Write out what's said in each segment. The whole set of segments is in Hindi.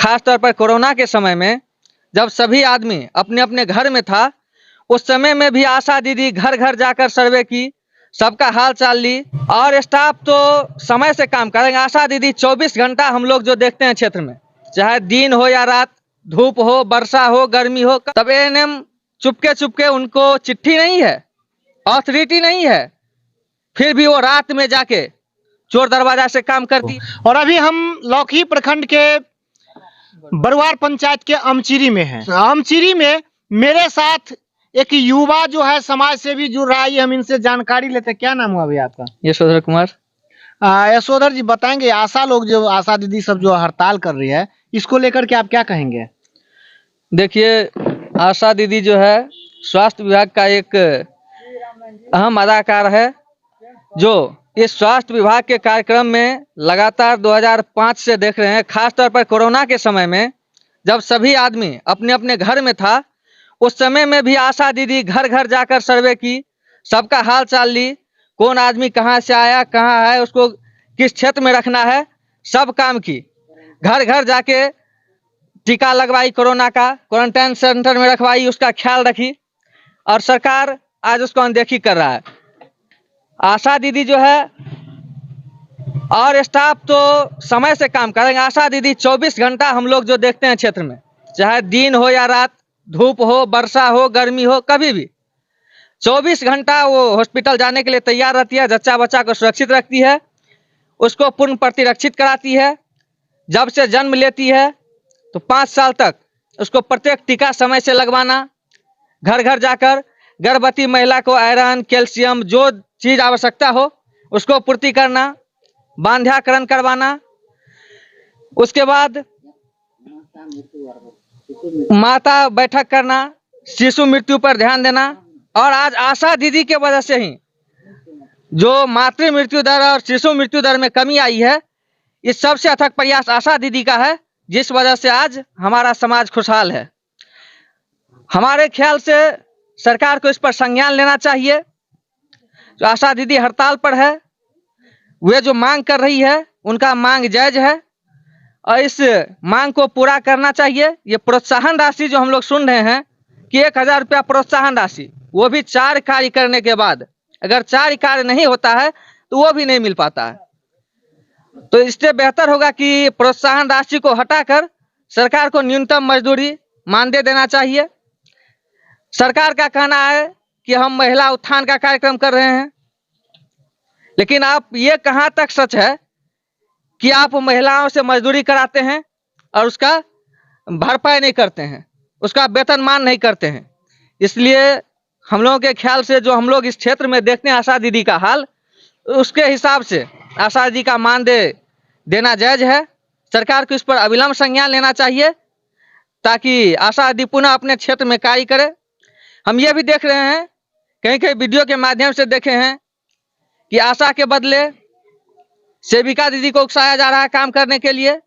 खास तौर पर कोरोना के समय में जब सभी आदमी अपने अपने घर में था, उस समय में भी आशा दीदी घर घर जाकर सर्वे की, सबका हाल चाल ली और स्टाफ तो समय से काम करेंगे। आशा दीदी 24 घंटा हम लोग जो देखते हैं क्षेत्र में, चाहे दिन हो या रात, धूप हो, वर्षा हो, गर्मी हो, तब एएनएम चुपके चुपके, उनको चिट्ठी नहीं है, अथॉरिटी नहीं है, फिर भी वो रात में जाके चोर दरवाजा से काम करती। और अभी हम लौकी प्रखंड के बरुआर पंचायत के अमचिरी में हैं। अमचिरी में मेरे साथ एक युवा जो है समाज सेवी जुड़ रहा है, हम इनसे जानकारी लेते हैं। क्या नाम हुआ भैया आपका? यशोधर कुमार। यशोधर जी, बताएंगे आशा लोग जो आशा दीदी सब जो हड़ताल कर रही है, इसको लेकर के आप क्या कहेंगे? देखिए, आशा दीदी जो है स्वास्थ्य विभाग का एक अहम अदाकार है, जो इस स्वास्थ्य विभाग के कार्यक्रम में लगातार 2005 से देख रहे हैं। खास तौर पर कोरोना के समय में जब सभी आदमी अपने अपने घर में था, उस समय में भी आशा दीदी घर घर जाकर सर्वे की, सबका हाल चाल ली, कौन आदमी कहाँ से आया, कहाँ है, उसको किस क्षेत्र में रखना है, सब काम की। घर घर जाके टीका लगवाई, कोरोना का क्वारंटाइन सेंटर में रखवाई, उसका ख्याल रखी, और सरकार आज उसको अनदेखी कर रहा है। आशा दीदी जो है और स्टाफ तो समय से काम करेंगे। आशा दीदी 24 घंटा हम लोग जो देखते हैं क्षेत्र में, चाहे दिन हो या रात, धूप हो, वर्षा हो, गर्मी हो, कभी भी 24 घंटा वो हॉस्पिटल जाने के लिए तैयार रहती है। जच्चा बच्चा को सुरक्षित रखती है, उसको पूर्ण प्रतिरक्षित कराती है। जब से जन्म लेती है तो 5 साल तक उसको प्रत्येक टीका समय से लगवाना, घर घर जाकर गर्भवती महिला को आयरन, कैल्शियम, जो चीज आवश्यकता हो उसको पूर्ति करना, बांध्याकरण करवाना, उसके बाद माता बैठक करना, शिशु मृत्यु पर ध्यान देना। और आज आशा दीदी के वजह से ही जो मातृ मृत्यु दर और शिशु मृत्यु दर में कमी आई है, इस सबसे अथक प्रयास आशा दीदी का है, जिस वजह से आज हमारा समाज खुशहाल है। हमारे ख्याल से सरकार को इस पर संज्ञान लेना चाहिए। जो आशा दीदी हड़ताल पर है, वे जो मांग कर रही है, उनका मांग जायज है और इस मांग को पूरा करना चाहिए। ये प्रोत्साहन राशि जो हम लोग सुन रहे हैं कि 1000 रुपया प्रोत्साहन राशि, वो भी 4 कार्य करने के बाद, अगर 4 कार्य नहीं होता है तो वो भी नहीं मिल पाता है। तो इससे बेहतर होगा कि प्रोत्साहन राशि को हटाकर सरकार को न्यूनतम मजदूरी मानदेय देना चाहिए। सरकार का कहना है कि हम महिला उत्थान का कार्यक्रम कर रहे हैं, लेकिन आप ये कहां तक सच है कि आप महिलाओं से मजदूरी कराते हैं और उसका भरपाई नहीं करते हैं, उसका वेतनमान नहीं करते हैं। इसलिए हम लोगों के ख्याल से जो हम लोग इस क्षेत्र में देखते हैं आशा दीदी का हाल, उसके हिसाब से आशा दीदी का मानदेय देना जायज है। सरकार को इस पर अविलंब संज्ञान लेना चाहिए ताकि आशा दीदी पुनः अपने क्षेत्र में कार्य करे। हम ये भी देख रहे हैं, कहीं कहीं वीडियो के माध्यम से देखे हैं कि आशा के बदले सेविका दीदी को उकसाया जा रहा है काम करने के लिए।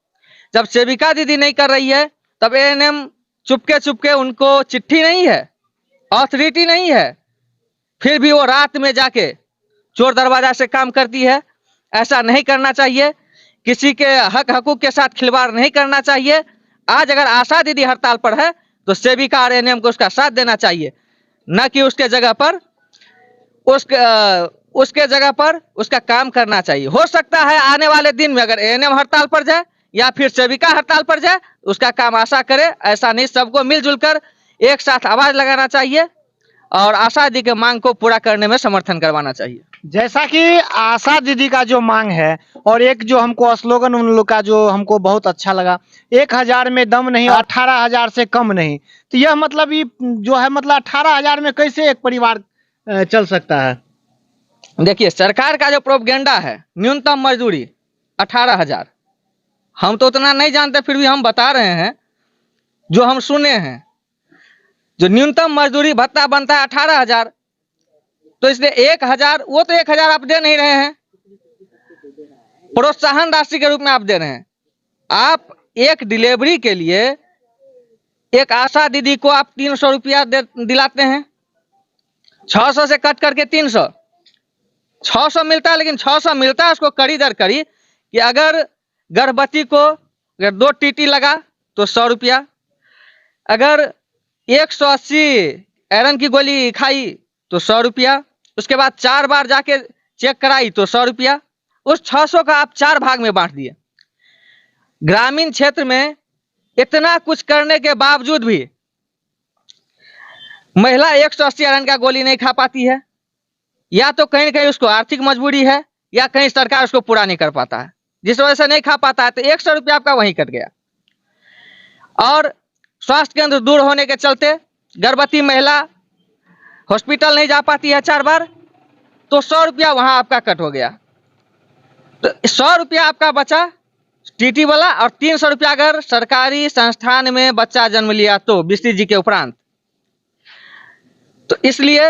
जब सेविका दीदी नहीं कर रही है, तब एएनएम चुपके चुपके, उनको चिट्ठी नहीं है, अथॉरिटी नहीं है, फिर भी वो रात में जाके चोर दरवाजा से काम करती है। ऐसा नहीं करना चाहिए, किसी के हक हकूक के साथ खिलवाड़ नहीं करना चाहिए। आज अगर आशा दीदी हड़ताल पर है तो सेविका और एएनएम को उसका साथ देना चाहिए, न कि उसके जगह पर उसके जगह पर उसका काम करना चाहिए। हो सकता है आने वाले दिन में अगर एएनएम हड़ताल पर जाए या फिर सेविका हड़ताल पर जाए, उसका काम आशा करे। ऐसा नहीं, सबको मिलजुल कर एक साथ आवाज लगाना चाहिए और आशा दीदी के मांग को पूरा करने में समर्थन करवाना चाहिए। जैसा कि आशा दीदी का जो मांग है, और एक जो हमको स्लोगन उन लोग का जो हमको बहुत अच्छा लगा, 1000 में दम नहीं, 18,000 से कम नहीं। तो यह मतलब ये जो है, मतलब 18,000 में कैसे एक परिवार चल सकता है? देखिए, सरकार का जो प्रोपगेंडा है न्यूनतम मजदूरी 18,000, हम तो उतना नहीं जानते, फिर भी हम बता रहे हैं जो हम सुने हैं। जो न्यूनतम मजदूरी भत्ता बनता है 18,000, तो इसलिए 1000, वो तो 1000 आप दे नहीं रहे हैं, प्रोत्साहन राशि के रूप में आप दे रहे हैं। आप एक डिलीवरी के लिए एक आशा दीदी को आप 300 रुपया दिलाते हैं, 600 से कट करके 300, 600 मिलता है। लेकिन 600 मिलता है उसको कड़ी दर कड़ी कि अगर गर्भवती को अगर 2 टीटी लगा तो 100 रुपया। अगर 180 आयरन की गोली खाई तो 100 रुपया। उसके बाद 4 बार जाके चेक कराई तो 100 रुपया। उस 600 का आप 4 भाग में बांट दिए। ग्रामीण क्षेत्र में इतना कुछ करने के बावजूद भी महिला 180 आयरन का गोली नहीं खा पाती है। या तो कहीं न कहीं उसको आर्थिक मजबूरी है, या कहीं सरकार उसको पूरा नहीं कर पाता है, जिस वजह से नहीं खा पाता है। तो 100 रुपया आपका वहीं कट गया। और स्वास्थ्य केंद्र दूर होने के चलते गर्भवती महिला हॉस्पिटल नहीं जा पाती है 4 बार, तो 100 रुपया वहां आपका कट हो गया। तो 100 रुपया आपका बचा टीटी वाला, और 300 रुपया अगर सरकारी संस्थान में बच्चा जन्म लिया तो 20 जी के उपरांत। तो इसलिए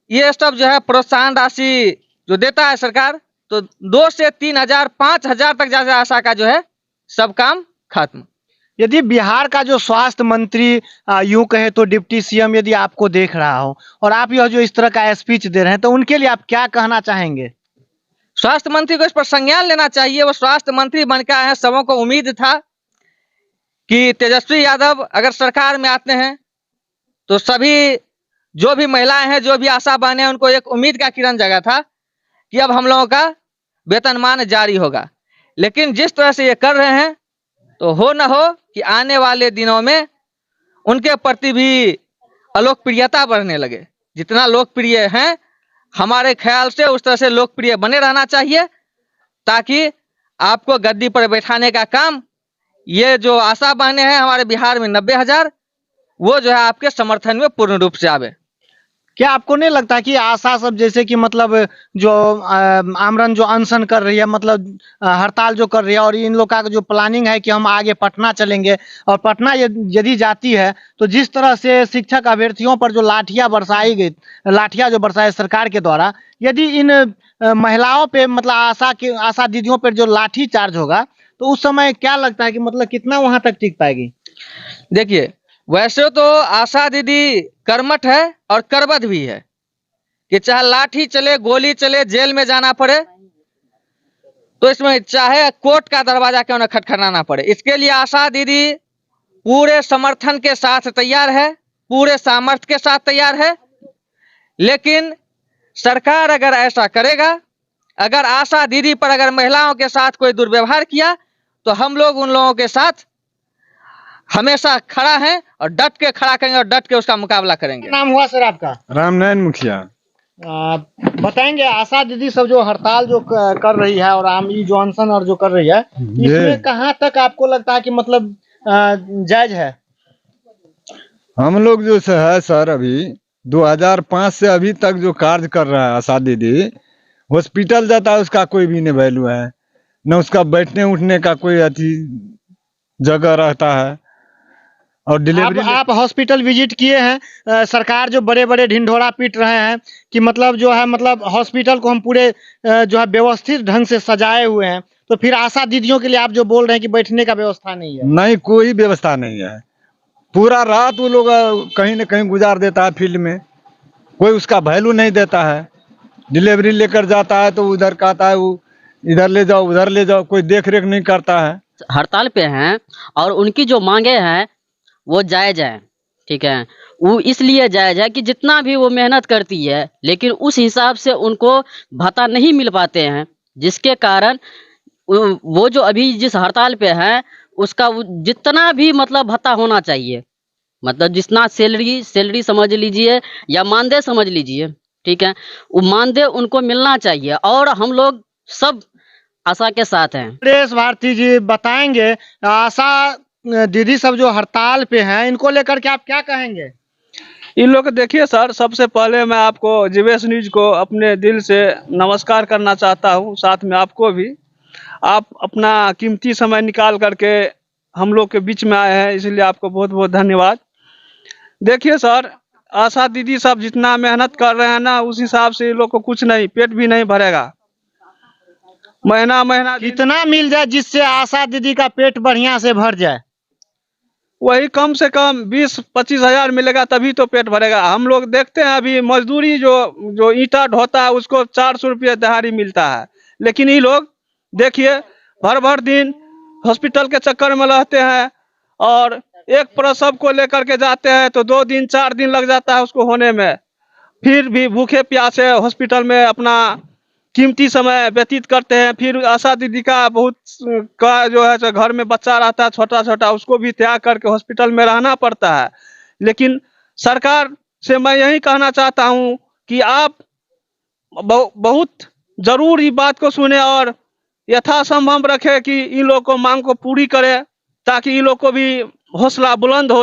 ये सब जो है प्रोत्साहन राशि जो देता है सरकार, तो 2 से 3 हजार 5 हजार तक ज्यादा आशा का जो है सब काम खत्म। यदि बिहार का जो स्वास्थ्य मंत्री यूं कहे तो डिप्टी सीएम यदि आपको देख रहा हो और आप यह जो इस तरह का स्पीच दे रहे हैं, तो उनके लिए आप क्या कहना चाहेंगे? स्वास्थ्य मंत्री को इस पर संज्ञान लेना चाहिए। वो स्वास्थ्य मंत्री बनकर आए हैं। सबों को उम्मीद था कि तेजस्वी यादव अगर सरकार में आते हैं तो सभी जो भी महिलाएं हैं, जो भी आशा बहनें हैं, उनको एक उम्मीद का किरण जगा था कि अब हम लोगों का वेतनमान जारी होगा। लेकिन जिस तरह से ये कर रहे हैं, तो हो न हो कि आने वाले दिनों में उनके प्रति भी अलोकप्रियता बढ़ने लगे। जितना लोकप्रिय हैं, हमारे ख्याल से उस तरह से लोकप्रिय बने रहना चाहिए, ताकि आपको गद्दी पर बैठाने का काम, ये जो आशा बहनें हैं हमारे बिहार में 90 हजार, वो जो है आपके समर्थन में पूर्ण रूप से आवे। क्या आपको नहीं लगता कि आशा सब जैसे कि मतलब जो आमरन जो अनशन कर रही है, मतलब हड़ताल जो कर रही है, और इन लोग का जो प्लानिंग है कि हम आगे पटना चलेंगे, और पटना यदि जाती है तो जिस तरह से शिक्षक अभ्यर्थियों पर जो लाठियां बरसाई गई, लाठियां जो बरसाए सरकार के द्वारा, यदि इन महिलाओं पे मतलब आशा दीदियों पर जो लाठी चार्ज होगा, तो उस समय क्या लगता है कि मतलब कितना वहां तक टिक पाएगी? देखिए, वैसे तो आशा दीदी कर्मठ है और करबद्ध भी है कि चाहे लाठी चले, गोली चले, जेल में जाना पड़े, तो इसमें चाहे कोर्ट का दरवाजा क्यों न खटखटाना पड़े, इसके लिए आशा दीदी पूरे समर्थन के साथ तैयार है, पूरे सामर्थ्य के साथ तैयार है। लेकिन सरकार अगर ऐसा करेगा, अगर आशा दीदी पर अगर महिलाओं के साथ कोई दुर्व्यवहार किया, तो हम लोग उन लोगों के साथ हमेशा खड़ा है और डट के खड़ा करेंगे और डट के उसका मुकाबला करेंगे। नाम हुआ सर आपका? रामनारायण मुखिया। बताएंगे आशा दीदी सब जो हड़ताल जो कर रही है और आम जो अनशन और जो कर रही है, इसमें कहाँ तक आपको लगता है कि मतलब जायज है? हम लोग जो है सर, अभी 2005 से अभी तक जो कार्य कर रहा है आशा दीदी, हॉस्पिटल जाता है उसका कोई भी नहीं वैल्यू है, न उसका बैठने उठने का कोई अति जगह रहता है। और डिलीवरी आप हॉस्पिटल विजिट किए हैं? सरकार जो बड़े बड़े ढिंढोरा पीट रहे हैं कि मतलब जो है मतलब हॉस्पिटल को हम पूरे जो है व्यवस्थित ढंग से सजाए हुए हैं, तो फिर आशा दीदियों के लिए आप जो बोल रहे हैं कि बैठने का व्यवस्था नहीं है? नहीं, कोई व्यवस्था नहीं है। पूरा रात वो लोग कहीं न कहीं गुजार देता है फील्ड में, कोई उसका वैल्यू नहीं देता है। डिलीवरी लेकर जाता है तो उधर कहता है वो इधर ले जाओ, उधर ले जाओ, कोई देख रेख नहीं करता है। हड़ताल पे हैं और उनकी जो मांगे हैं वो जायज है, ठीक है। वो इसलिए जायज है कि जितना भी वो मेहनत करती है, लेकिन उस हिसाब से उनको भत्ता नहीं मिल पाते हैं, जिसके कारण वो जो अभी जिस हड़ताल पे हैं उसका जितना भी मतलब भत्ता होना चाहिए, मतलब जितना सैलरी समझ लीजिए या मानदेय समझ लीजिए, ठीक है, वो मानदेय उनको मिलना चाहिए। और हम लोग सब आशा के साथ हैं। सुरेश भारती जी बताएंगे, आशा दीदी सब जो हड़ताल पे हैं, इनको लेकर के आप क्या कहेंगे? इन लोग देखिए सर, सबसे पहले मैं आपको जीवेश न्यूज को अपने दिल से नमस्कार करना चाहता हूं, साथ में आपको भी। आप अपना कीमती समय निकाल करके हम लोग के बीच में आए हैं, इसलिए आपको बहुत बहुत धन्यवाद। देखिए सर, आशा दीदी सब जितना मेहनत कर रहे हैं ना, उस हिसाब से इन लोग को कुछ नहीं, पेट भी नहीं भरेगा। महीना कितना मिल जाए जिससे आशा दीदी का पेट बढ़िया से भर जाए? वही कम से कम 20-25 हजार मिलेगा, तभी तो पेट भरेगा। हम लोग देखते हैं अभी मजदूरी जो ईंटा ढोता है उसको 400 रुपये दिहाड़ी मिलता है, लेकिन ये लोग देखिए भर दिन हॉस्पिटल के चक्कर में रहते हैं और एक प्रसव को लेकर के जाते हैं तो 2 दिन 4 दिन लग जाता है उसको होने में, फिर भी भूखे प्यासे हॉस्पिटल में अपना कीमती समय व्यतीत करते हैं। फिर आशा दीदी का बहुत का जो है सो घर में बच्चा रहता है छोटा छोटा, उसको भी त्याग करके हॉस्पिटल में रहना पड़ता है। लेकिन सरकार से मैं यही कहना चाहता हूँ कि आप बहुत जरूर इस बात को सुने और यथासंभव रखे कि इन लोग को मांग को पूरी करे, ताकि इन लोग को भी हौसला बुलंद हो।